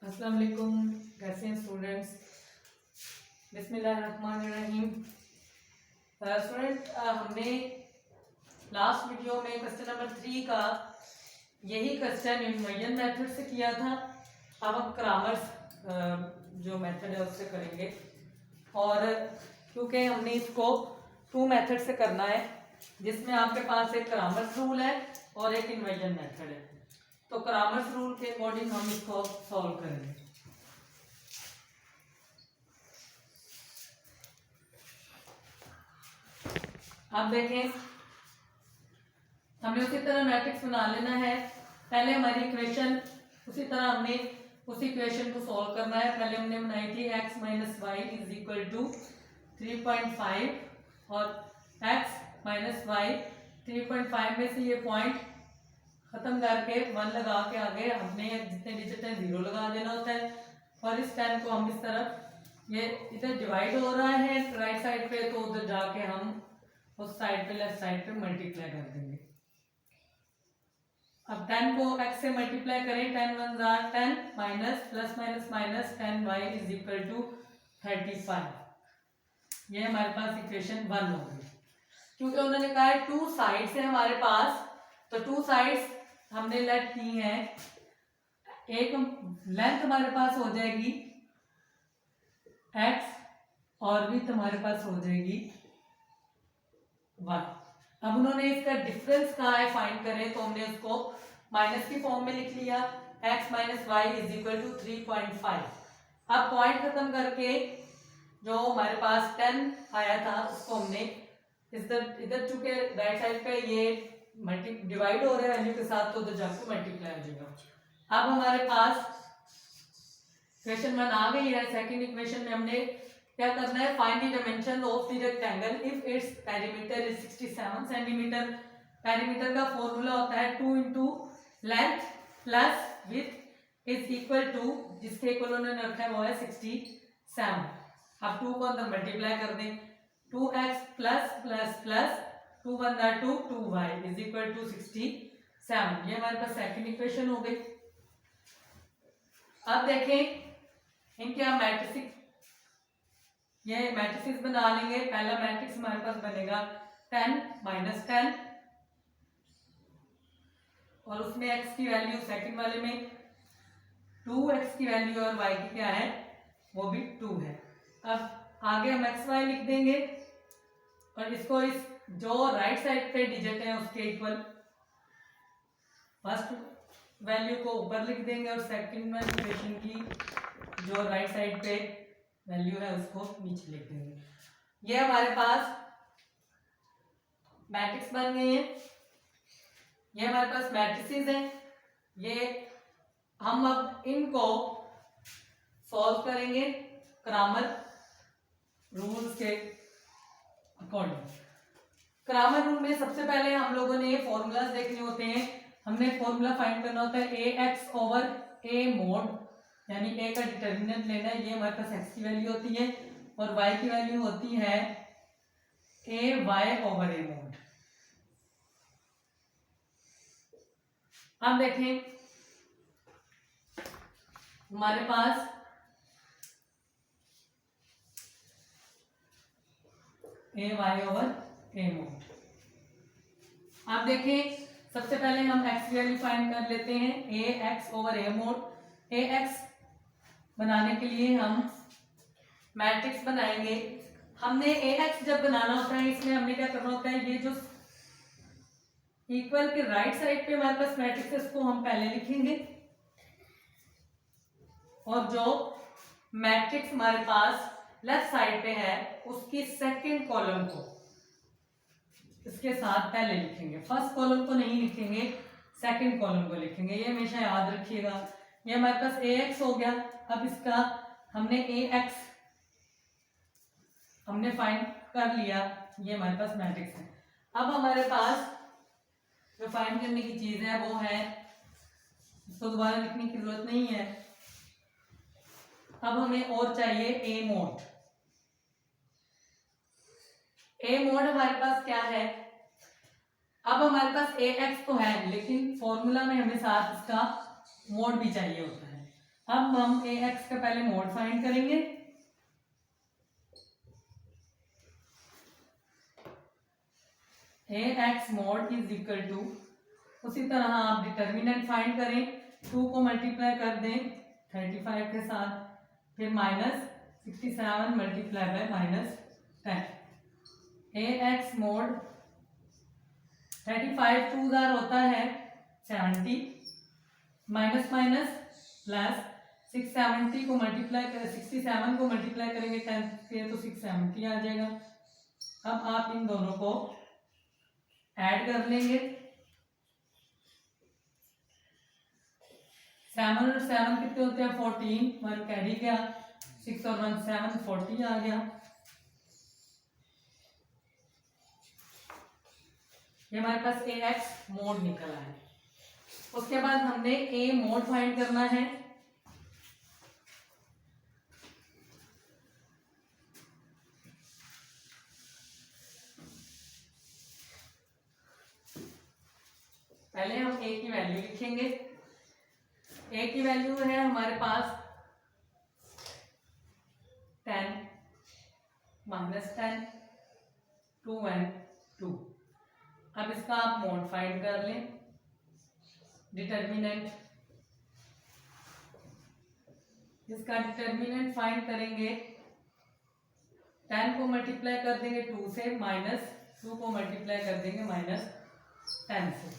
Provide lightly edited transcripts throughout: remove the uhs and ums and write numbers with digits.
अस्सलाम वालेकुम। कैसे हैं स्टूडेंट्स? बिस्मिल्लाहिर्रहमानिर्रहीम। स्टूडेंट हमने लास्ट वीडियो में क्वेश्चन नंबर 3 का यही क्वेश्चन यूनियन मेथड से किया था। अब हम क्रामर्स जो मेथड है उससे करेंगे, और क्योंकि हमने इसको 2 मेथड से करना है, जिसमें आपके पास एक क्रामर्स रूल है और एक इन्वर्जन मेथड है। तो क्रामर्स रूल के अकॉर्डिंग हम इसको सॉल्व करेंगे। अब देखें, हमें उसी तरह मैट्रिक्स बना लेना है। पहले हमारी इक्वेशन उसी तरह हमने उसी इक्वेशन को सॉल्व करना है। पहले हमने बनाई थी x minus y is equal to 3.5 और x माइनस वाई 3.5 में से ये पॉइंट खत्म करके 1 लगा के आगे हमने जितने डिजिट हैं 0 लगा देना होता है। और इस टाइम को हम इस तरफ, ये इधर डिवाइड हो रहा है राइट साइड पे, तो उधर जाके हम उस साइड पे लेफ्ट साइड पे मल्टीप्लाई कर देंगे। अब 10 को x से मल्टीप्लाई करें, 10 1 जार 10 minus plus minus minus 10y is equal to 35। ये हमारे पास इक्वेशन 1 होगी। क्योंकि उन्होंने कहा है 2 साइड्स है हमारे पास, तो 2 साइड्स हमने लेट की हैं। एक लेंथ हमारे पास हो जाएगी x और विड्थ हमारे पास हो जाएगी 1। अब उन्होंने इसका डिफरेंस कहा है फाइंड करें, तो हमने उसको माइनस की फॉर्म में लिख लिया। x minus y is equal to 3.5। अब पॉइंट खत्म करके जो हमारे पास 10 आया था उसको हमने इधर चूंकि राइट साइड पे ये डिवाइड हो रहा है वैल्यू के साथ, तो उधर जाकर मल्टीप्लाई हो जाएगा। अब हमारे पास इक्वेशन 1 आ गई है। सेकंड इक्वेशन में हमने क्या करना है, find the dimension of the rectangle if its perimeter is 67 centimetre. Perimeter का फॉर्मूला होता है 2 into length plus width is equal to, जिसके इक्वल उन्होंने रखा है वो है 67। अब 2 को अंदर मल्टीप्लाई कर दें, 2x प्लस प्लस प्लस 2 1 दा 2 2y इज इक्वल टू 67। ये हमारे पास सेकंड इक्वेशन हो गई। अब देखें इनके हम मैट्रिक्स, ये मैट्रिक्स बना लेंगे। पहला मैट्रिक्स हमारे पास बनेगा 10 माइनस 10, और उसमें x की वैल्यू सेकंड वाले में 2x की वैल्यू और y की क्या है, वो भी 2 है। अब आगे हम एक्स वाई लिख देंगे और इसको इस जो राइट साइड पे डिजिट है उसके इक्वल फर्स्ट वैल्यू को ऊपर लिख देंगे और सेकंड इक्वेशन की जो राइट साइड पे वैल्यू है उसको नीचे लिख देंगे। ये हमारे पास मैट्रिक्स बन गए हैं। ये हमारे पास मैट्रिसेस हैं। ये हम अब इनको सॉल्व करेंगे क्रामर रूल्स के अकॉर्डिंग। क्रामर रूल में सबसे पहले हम लोगों ने फॉर्मूलाज देखने होते हैं। हमने फॉर्मूला फाइंड करना होता है ax ओवर a मोड, यानी a का डिटर्मिनेंट लेना है। ये हमारे पास x की वैल्यू होती है और y की वैल्यू होती है ay ओवर a मोड। अब देखें हमारे पास ay ओवर a मोड। आप देखें सबसे पहले हम x की वैल्यू फाइंड कर लेते हैं ax over a mode. ax बनाने के लिए हम मैट्रिक्स बनाएंगे। हमने ax जब बनाना होता है, इसमें हमने क्या करना होता है, ये जो इक्वल के राइट साइड पे हमारे पास मैट्रिक्स है उसको हम पहले लिखेंगे, और जो मैट्रिक्स हमारे पास लेफ्ट साइड पे है उसकी सेकंड कॉलम को इसके साथ पहले लिखेंगे। फर्स्ट कॉलम को नहीं लिखेंगे, सेकंड कॉलम को लिखेंगे। ये हमेशा याद रखिएगा। ये हमारे पास ax हो गया। अब इसका हमने ax हमने फाइंड कर लिया, ये हमारे पास मैट्रिक्स है। अब हमारे पास जो फाइंड करने की चीज है वो है, इसको दोबारा लिखने की जरूरत नहीं है। अब हमें और चाहिए a मोड। a मोड हमारे पास क्या है, अब हमारे पास ax तो है, लेकिन फॉर्मूला में हमें साथ इसका मोड भी चाहिए होता है। अब हम ए एक्स का पहले मोड फाइंड करेंगे। A x mode is equal to, उसी तरह आप डिटर्मिनेंट फाइंड करें, 2 को मल्टीप्लाई कर दें 35 के साथ, फिर -67 multiply by -10। A x mode 35 2 होता है 70, माइनस माइनस प्लस 670 को मल्टीप्लाई कर 67 को मल्टीप्लाई करेंगे 10 से तो 670 आ जाएगा। अब आप इन दोनों को ऐड कर लेंगे, 7 और 7 कितने होते हैं 14, 1 कैरी गया, 6 और 1 7, 40 आ गया। ये हमारे पास ए एक्स मोड निकला है। उसके बाद हमने ए मोड फाइंड करना है। पहले हम ए की वैल्यू लिखेंगे। ए की वैल्यू है हमारे पास 10 -10 2 1 2। अब इसका आप मोड फाइंड कर लें, डिटर्मिनेंट, इसका डिटर्मिनेंट फाइंड करेंगे, 10 को मल्टीप्लाई कर देंगे 2 से, -2 को मल्टीप्लाई कर देंगे -10 से।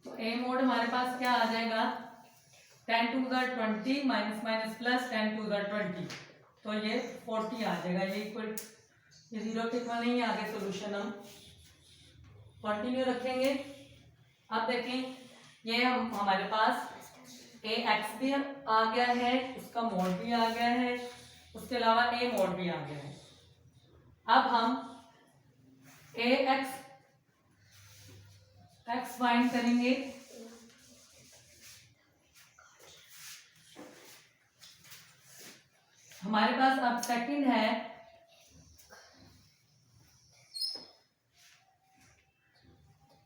तो ए मोड हमारे पास क्या आ जाएगा, 10 2 20 माइनस माइनस प्लस 10 2 20, तो ये 40 आ जाएगा। ये इक्वल, ये 0 के इक्वल नहीं है। आगे सोल्यूशन हम कंटिन्यू रखेंगे। अब देखें, ये हमारे पास ए एक्स भी आ गया है, उसका मोड भी आ गया है, उसके अलावा ए मोड भी आ गया है। अब हम ए एक्स फाइंड करेंगे। हमारे पास अब सेकंड है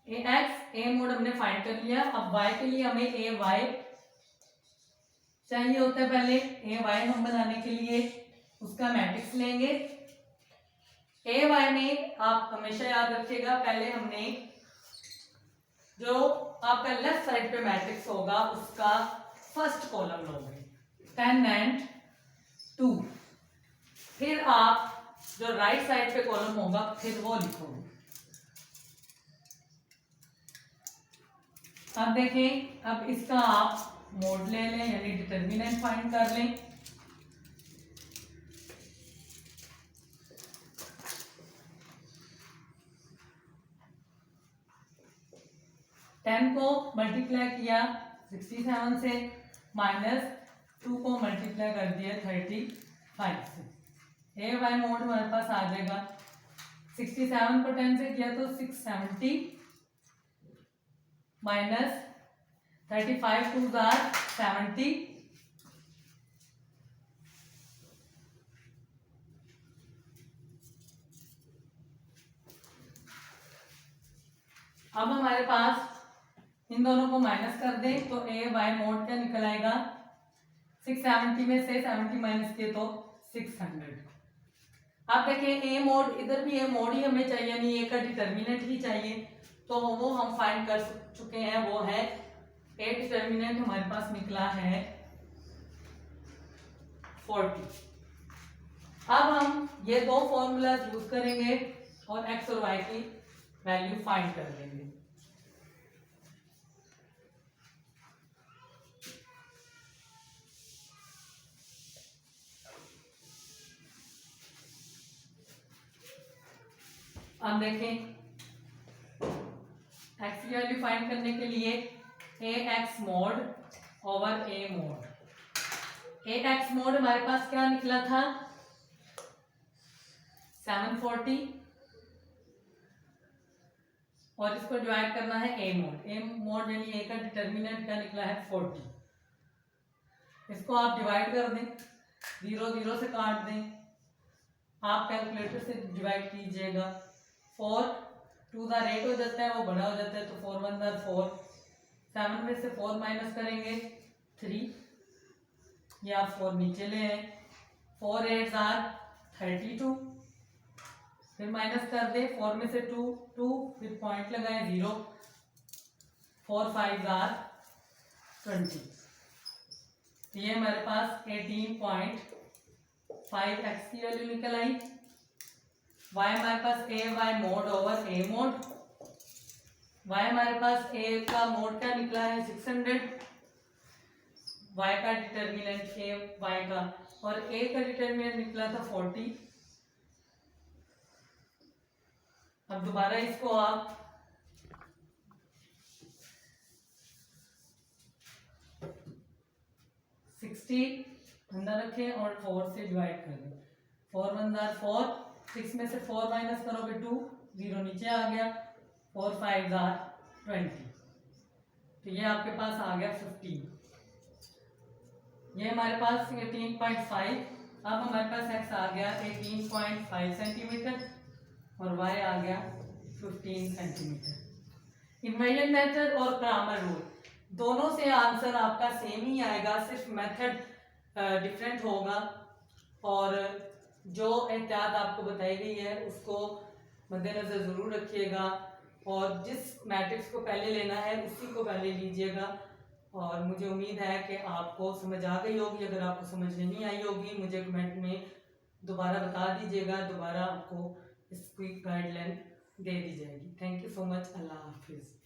ए एक्स, ए मोड हमने फाइंड कर लिया। अब वाई के लिए हमें ए वाई चाहिए होता है। पहले ए वाई हम बनाने के लिए उसका मैट्रिक्स लेंगे। ए वाई में आप हमेशा याद रखिएगा, पहले हमने जो आपका लेफ्ट साइड पे मैट्रिक्स होगा उसका फर्स्ट कॉलम लोगे 10 and 2, फिर आप जो राइट साइड पे कॉलम होगा फिर वो लिखोगे। अब देखें, अब इसका आप मोड ले लें, यानी डिटर्मिनेंट फाइंड कर लें। को मल्टीप्लाई किया 67 से, -2 को मल्टीप्लाई कर दिया 35 से। ए वाई मोड हमारे पास आ जाएगा, 67 को 10 से किया तो 670 -35 2 70। अब हमारे पास इन दोनों को माइनस कर दें तो ए वाई मोड क्या निकल आएगा, 670 में से 70 माइनस किए तो 600। आप देखें ए मोड, इधर भी ए मोड ही हमें चाहिए, नहीं ए का डिटर्मिनेंट ही चाहिए, तो वो हम फाइंड कर चुके हैं। वो है ए डिटर्मिनेंट हमारे पास निकला है 40। अब हम ये दो फॉर्मूला यूज करेंगे और एक्स और वाई की वैल्यू फाइंड कर लेंगे। अब देखें, एक्स की वैल्यू फाइंड करने के लिए ए एक्स मोड ओवर ए मोड। ए एक्स मोड हमारे पास क्या निकला था 740, और इसको डिवाइड करना है ए मोड। ए मोड यानी ए का डिटर्मिनेंट क्या निकला है 40। इसको आप डिवाइड कर दें, 0 0 से काट दें, आप कैलकुलेटर से डिवाइड कीजिएगा। 4 2 का रेट हो जाता है, वो बड़ा हो जाता है, तो 4 1 जार 4, 7 में से 4 माइनस करेंगे 3, ये आप 4 नीचे ले आए, 4 8 जार 32, फिर माइनस कर दे, 4 में से 2 2, फिर पॉइंट लगाए 0, 4 5 जार 20, तो ये हमारे पास 18.5 एक्स की वैल्यू निकल आई। वाई हमारे पास ए वाई मोड ओवर ए मोड, वाई हमारे पास ए का मोड क्या निकला है 600, वाई का डिटर्मिनेंट ए वाई का, और ए का डिटर्मिनेंट निकला था 40। अब दोबारा इसको आप अंदर रखें और 4 से डिवाइड कर दें, 4 1 जार 4, 6 में से 4 माइनस करोगे 2, 0 नीचे आ गया, 4 5 जार 20, तो ये आपके पास आ गया 15। ये हमारे पास 18.5, अब हमारे पास x आ गया 18.5 सेंटीमीटर और y आ गया 15 सेंटीमीटर। इन्वेजन मेथड और क्रामर रूल दोनों से आंसर आपका सेम ही आएगा, सिर्फ मेथड डिफरेंट होगा, और जो एहतियात आपको बताई गई है उसको मद्देनजर ज़रूर रखिएगा, और जिस मैट्रिक्स को पहले लेना है उसी को पहले लीजिएगा। और मुझे उम्मीद है कि आपको समझ आ गई होगी, अगर आपको समझ नहीं आई होगी मुझे कमेंट में दोबारा बता दीजिएगा, दोबारा आपको इसकी गाइडलाइन दे दी जाएगी। थैंक यू सो मच, अल्लाह हाफिज़।